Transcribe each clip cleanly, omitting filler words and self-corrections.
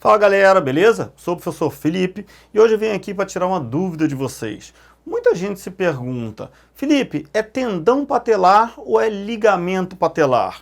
Fala galera, beleza? Sou o professor Felipe e hoje eu venho aqui para tirar uma dúvida de vocês. Muita gente se pergunta, Felipe, é tendão patelar ou é ligamento patelar?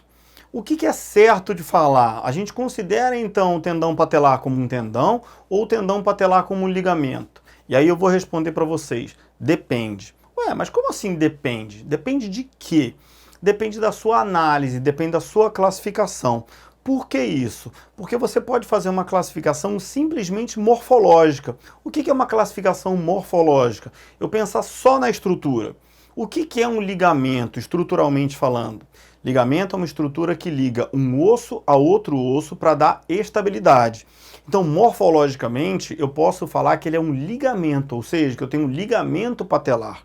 O que é certo de falar? A gente considera então o tendão patelar como um tendão ou o tendão patelar como um ligamento? E aí eu vou responder para vocês, depende. Ué, mas como assim depende? Depende de quê? Depende da sua análise, depende da sua classificação. Por que isso? Porque você pode fazer uma classificação simplesmente morfológica. O que é uma classificação morfológica? Eu pensar só na estrutura. O que é um ligamento, estruturalmente falando? Ligamento é uma estrutura que liga um osso a outro osso para dar estabilidade. Então, morfologicamente, eu posso falar que ele é um ligamento, ou seja, que eu tenho um ligamento patelar.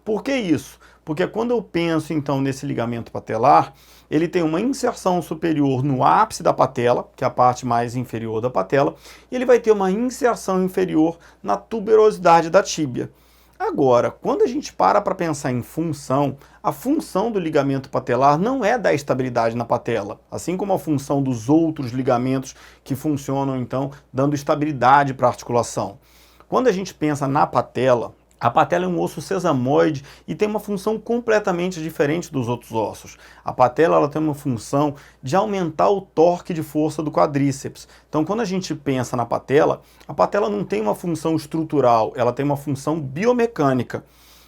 Por que isso? Porque quando eu penso, então, nesse ligamento patelar, ele tem uma inserção superior no ápice da patela, que é a parte mais inferior da patela, e ele vai ter uma inserção inferior na tuberosidade da tíbia. Agora, quando a gente para pensar em função, a função do ligamento patelar não é dar estabilidade na patela, assim como a função dos outros ligamentos que funcionam, então, dando estabilidade para a articulação. Quando a gente pensa na patela, a patela é um osso sesamoide e tem uma função completamente diferente dos outros ossos. A patela ela tem uma função de aumentar o torque de força do quadríceps. Então, quando a gente pensa na patela, a patela não tem uma função estrutural, ela tem uma função biomecânica.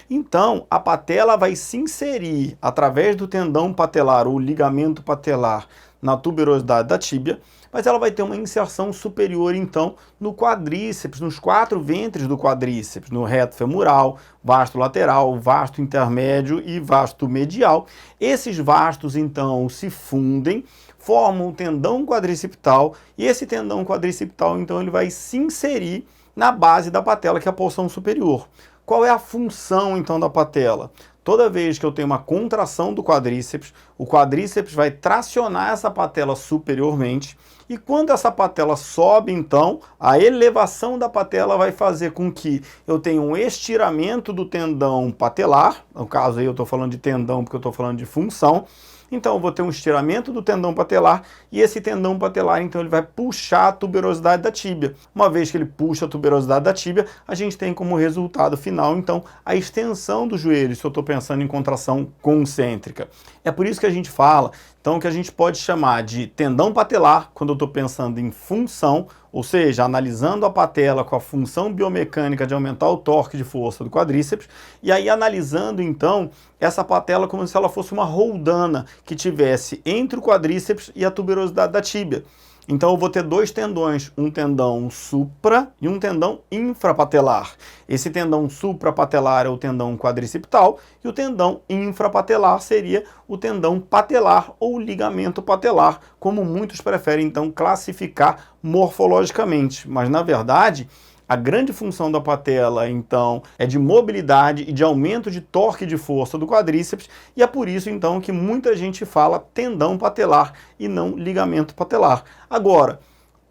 Então, a patela vai se inserir através do tendão patelar ou ligamento patelar na tuberosidade da tíbia, mas ela vai ter uma inserção superior, então, no quadríceps, nos 4 ventres do quadríceps, no reto femoral, vasto lateral, vasto intermédio e vasto medial. Esses vastos, então, se fundem, formam o tendão quadricipital, e esse tendão quadricipital, então, ele vai se inserir na base da patela, que é a porção superior. Qual é a função, então, da patela? Toda vez que eu tenho uma contração do quadríceps, o quadríceps vai tracionar essa patela superiormente, e quando essa patela sobe, então, a elevação da patela vai fazer com que eu tenha um estiramento do tendão patelar, no caso aí eu estou falando de tendão porque eu estou falando de função. Então eu vou ter um estiramento do tendão patelar e esse tendão patelar, então, ele vai puxar a tuberosidade da tíbia. Uma vez que ele puxa a tuberosidade da tíbia, a gente tem como resultado final, então, a extensão do joelho, se eu estou pensando em contração concêntrica. É por isso que a gente fala, então, que a gente pode chamar de tendão patelar quando eu estou pensando em função, ou seja, analisando a patela com a função biomecânica de aumentar o torque de força do quadríceps, e aí analisando, então, essa patela como se ela fosse uma roldana que tivesse entre o quadríceps e a tuberosidade da tíbia. Então eu vou ter 2 tendões, um tendão supra e um tendão infrapatelar. Esse tendão suprapatelar é o tendão quadricipital e o tendão infrapatelar seria o tendão patelar ou ligamento patelar, como muitos preferem então classificar morfologicamente. Mas na verdade, a grande função da patela, então, é de mobilidade e de aumento de torque de força do quadríceps, e é por isso, então, que muita gente fala tendão patelar e não ligamento patelar. Agora,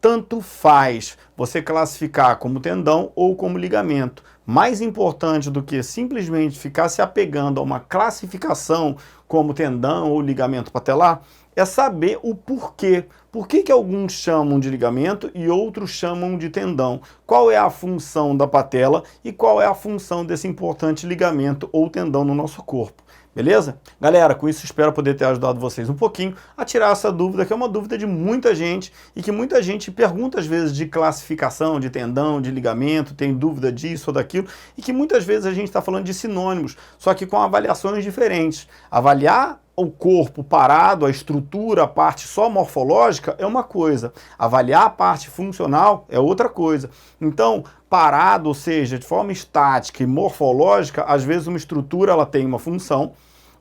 tanto faz você classificar como tendão ou como ligamento. Mais importante do que simplesmente ficar se apegando a uma classificação como tendão ou ligamento patelar, é saber o porquê. Por que alguns chamam de ligamento e outros chamam de tendão? Qual é a função da patela e qual é a função desse importante ligamento ou tendão no nosso corpo? Beleza? Galera, com isso espero poder ter ajudado vocês um pouquinho a tirar essa dúvida, que é uma dúvida de muita gente e que muita gente pergunta às vezes de classificação, de tendão, de ligamento, tem dúvida disso ou daquilo, e que muitas vezes a gente está falando de sinônimos, só que com avaliações diferentes. Avaliar o corpo parado, a estrutura, a parte só morfológica é uma coisa. Avaliar a parte funcional é outra coisa. Então, parado, ou seja, de forma estática e morfológica, às vezes uma estrutura ela tem uma função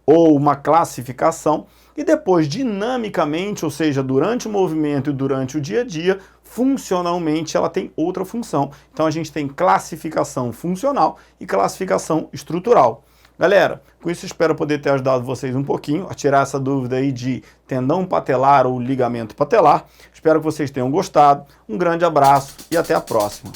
ou uma classificação e depois dinamicamente, ou seja, durante o movimento e durante o dia a dia, funcionalmente ela tem outra função. Então a gente tem classificação funcional e classificação estrutural. Galera, com isso espero poder ter ajudado vocês um pouquinho a tirar essa dúvida aí de tendão patelar ou ligamento patelar. Espero que vocês tenham gostado. Um grande abraço e até a próxima.